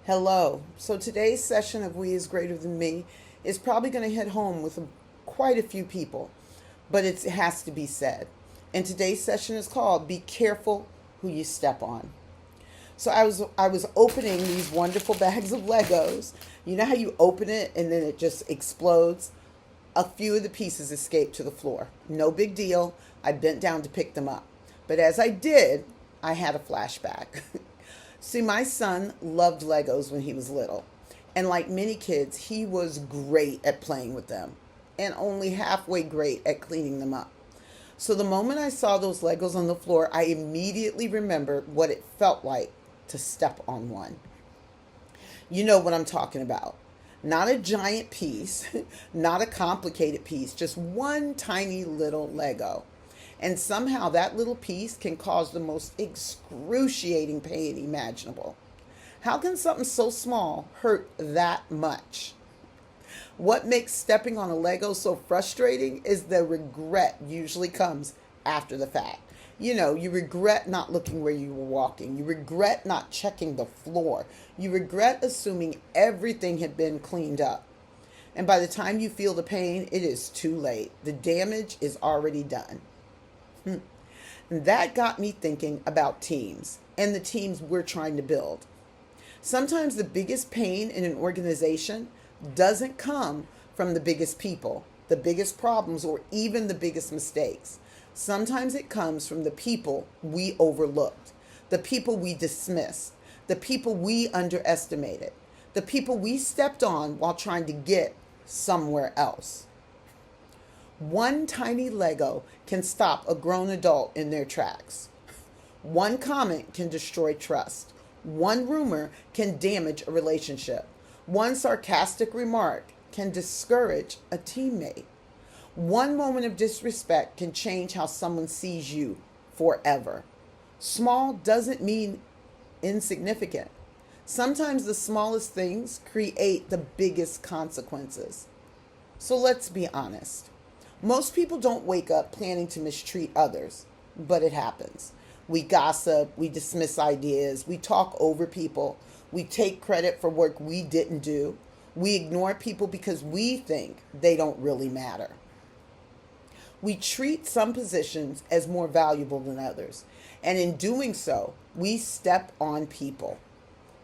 Hello. So today's session of We is Greater Than Me is probably going to hit home with quite a few people, but it has to be said. And today's session is called Be Careful Who You Step On. So I was opening these wonderful bags of Legos. You know how you open it and then it just explodes? A few of the pieces escaped to the floor. No big deal. I bent down to pick them up. But as I did, I had a flashback. See, my son loved Legos when he was little. And like many kids, he was great at playing with them and only halfway great at cleaning them up. So the moment I saw those Legos on the floor, I immediately remembered what it felt like to step on one. You know what I'm talking about. Not a giant piece, not a complicated piece, just one tiny little Lego. And somehow that little piece can cause the most excruciating pain imaginable. How can something so small hurt that much? What makes stepping on a Lego so frustrating is the regret usually comes after the fact. You regret not looking where you were walking. You regret not checking the floor. You regret assuming everything had been cleaned up. And by the time you feel the pain, it is too late. The damage is already done. And that got me thinking about teams and the teams we're trying to build. Sometimes the biggest pain in an organization doesn't come from the biggest people, the biggest problems, or even the biggest mistakes. Sometimes it comes from the people we overlooked, the people we dismissed, the people we underestimated, the people we stepped on while trying to get somewhere else. One tiny Lego can stop a grown adult in their tracks. One comment can destroy trust. One rumor can damage a relationship. One sarcastic remark can discourage a teammate. One moment of disrespect can change how someone sees you forever. Small doesn't mean insignificant. Sometimes the smallest things create the biggest consequences. So let's be honest. Most people don't wake up planning to mistreat others, but it happens. We gossip, we dismiss ideas, we talk over people, we take credit for work we didn't do, we ignore people because we think they don't really matter. We treat some positions as more valuable than others, and in doing so, we step on people.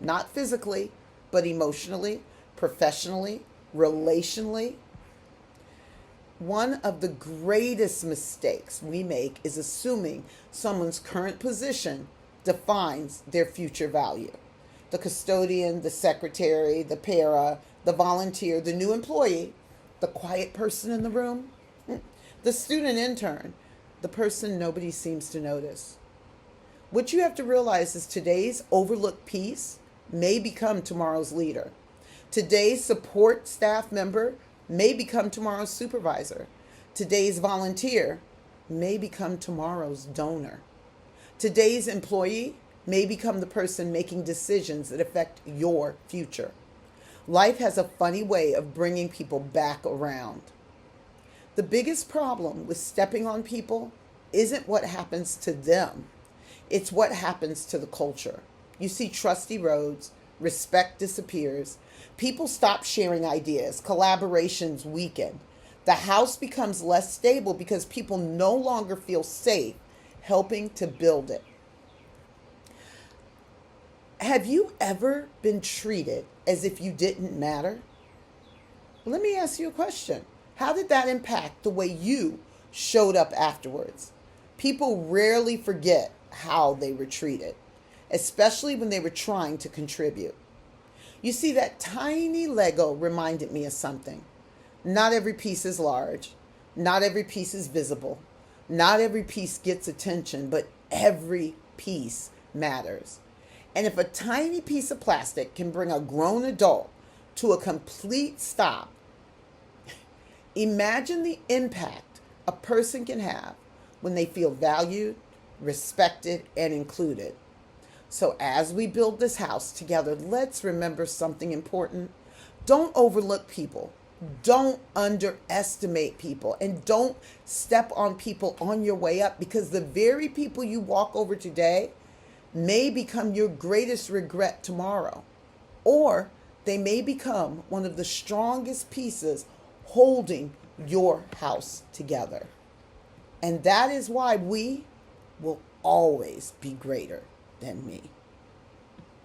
Not physically, but emotionally, professionally, relationally. One of the greatest mistakes we make is assuming someone's current position defines their future value. The custodian, the secretary, the para, the volunteer, the new employee, the quiet person in the room, the student intern, the person nobody seems to notice. What you have to realize is today's overlooked piece may become tomorrow's leader. Today's support staff member may become tomorrow's supervisor. Today's volunteer may become tomorrow's donor. Today's employee may become the person making decisions that affect your future. Life has a funny way of bringing people back around. The biggest problem with stepping on people isn't what happens to them. It's what happens to the culture. You see trust erodes, respect disappears, people stop sharing ideas, collaborations weaken. The house becomes less stable because people no longer feel safe helping to build it. Have you ever been treated as if you didn't matter? Let me ask you a question. How did that impact the way you showed up afterwards? People rarely forget how they were treated, especially when they were trying to contribute. You see, that tiny Lego reminded me of something. Not every piece is large. Not every piece is visible. Not every piece gets attention, but every piece matters. And if a tiny piece of plastic can bring a grown adult to a complete stop, imagine the impact a person can have when they feel valued, respected, and included. So as we build this house together, let's remember something important. Don't overlook people. Don't underestimate people. And don't step on people on your way up, because the very people you walk over today may become your greatest regret tomorrow. or they may become one of the strongest pieces holding your house together. And that is why we will always be greater than me.